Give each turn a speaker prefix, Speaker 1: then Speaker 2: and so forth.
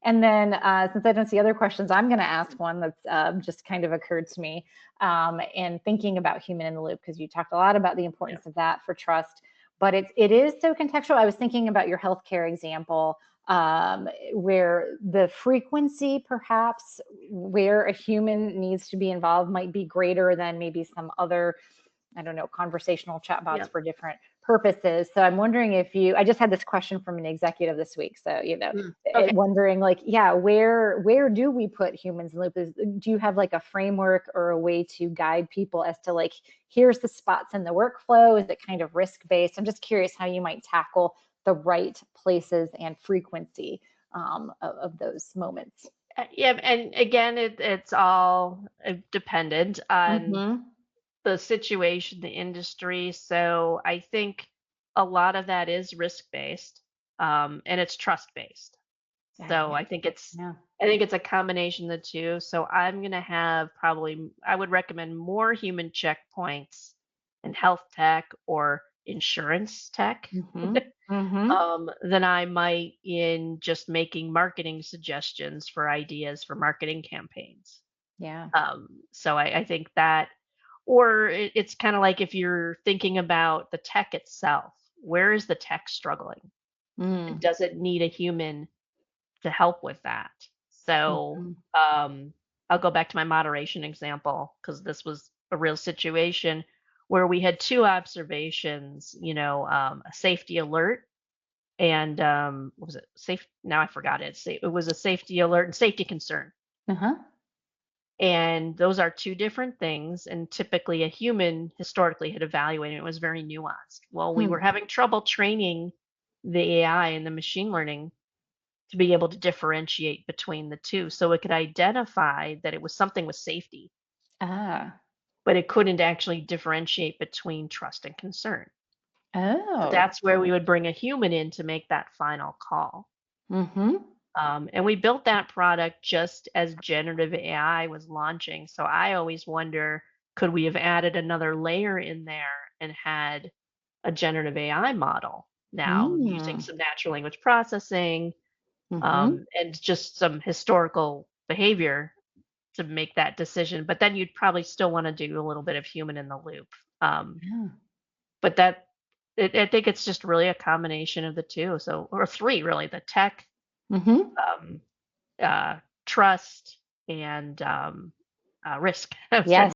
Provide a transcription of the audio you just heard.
Speaker 1: And then, since I don't see other questions, I'm going to ask one that's just kind of occurred to me in thinking about human in the loop, because you talked a lot about the
Speaker 2: Yeah.
Speaker 1: importance of that for trust, but it is so contextual. I was thinking about your healthcare example, where the frequency, perhaps, where a human needs to be involved might be greater than maybe some other, I don't know, conversational
Speaker 2: Yeah.
Speaker 1: chatbots for different purposes. So I'm wondering if I just had this question from an executive this week. So,
Speaker 2: Okay.
Speaker 1: wondering like, yeah, where do we put humans in the loop? Do you have like a framework or a way to guide people as to like, here's the spots in the workflow? Is it kind of risk based? I'm just curious how you might tackle the right places and frequency of those moments.
Speaker 2: Yeah, and again, it's all dependent on
Speaker 1: Mm-hmm.
Speaker 2: the situation, the industry. So I think a lot of that is risk based, and it's trust based. So
Speaker 1: Yeah. Yeah.
Speaker 2: I think it's a combination of the two. So I'm gonna have probably I would recommend more human checkpoints in health tech or insurance tech
Speaker 1: Mm-hmm. Mm-hmm.
Speaker 2: than I might in just making marketing suggestions for ideas for marketing campaigns.
Speaker 1: Yeah.
Speaker 2: So I think that, or it's kind of like if you're thinking about the tech itself, where is the tech struggling? And
Speaker 1: Mm.
Speaker 2: does it need a human to help with that? So
Speaker 1: Mm-hmm.
Speaker 2: I'll go back to my moderation example because this was a real situation where we had two observations, a safety alert and what was it? Safe. Now I forgot it. It was a safety alert and safety concern.
Speaker 1: Uh-huh.
Speaker 2: And those are two different things. And typically, a human historically had evaluated it was very nuanced. Well, we
Speaker 1: Hmm.
Speaker 2: were having trouble training the AI and the machine learning to be able to differentiate between the two. So it could identify that it was something with safety,
Speaker 1: Ah.
Speaker 2: but it couldn't actually differentiate between trust and concern. So
Speaker 1: Oh.
Speaker 2: that's where we would bring a human in to make that final call.
Speaker 1: Mm-hmm.
Speaker 2: And we built that product just as generative AI was launching. So I always wonder, could we have added another layer in there and had a generative AI model now using
Speaker 1: Mm.
Speaker 2: some natural language processing
Speaker 1: Mm-hmm.
Speaker 2: and just some historical behavior to make that decision? But then you'd probably still want to do a little bit of human in the loop. Um,
Speaker 1: Yeah.
Speaker 2: but I think it's just really a combination of the two. So, or three really, the tech,
Speaker 1: Mm-hmm.
Speaker 2: um, trust and risk, I would say.
Speaker 1: Yes.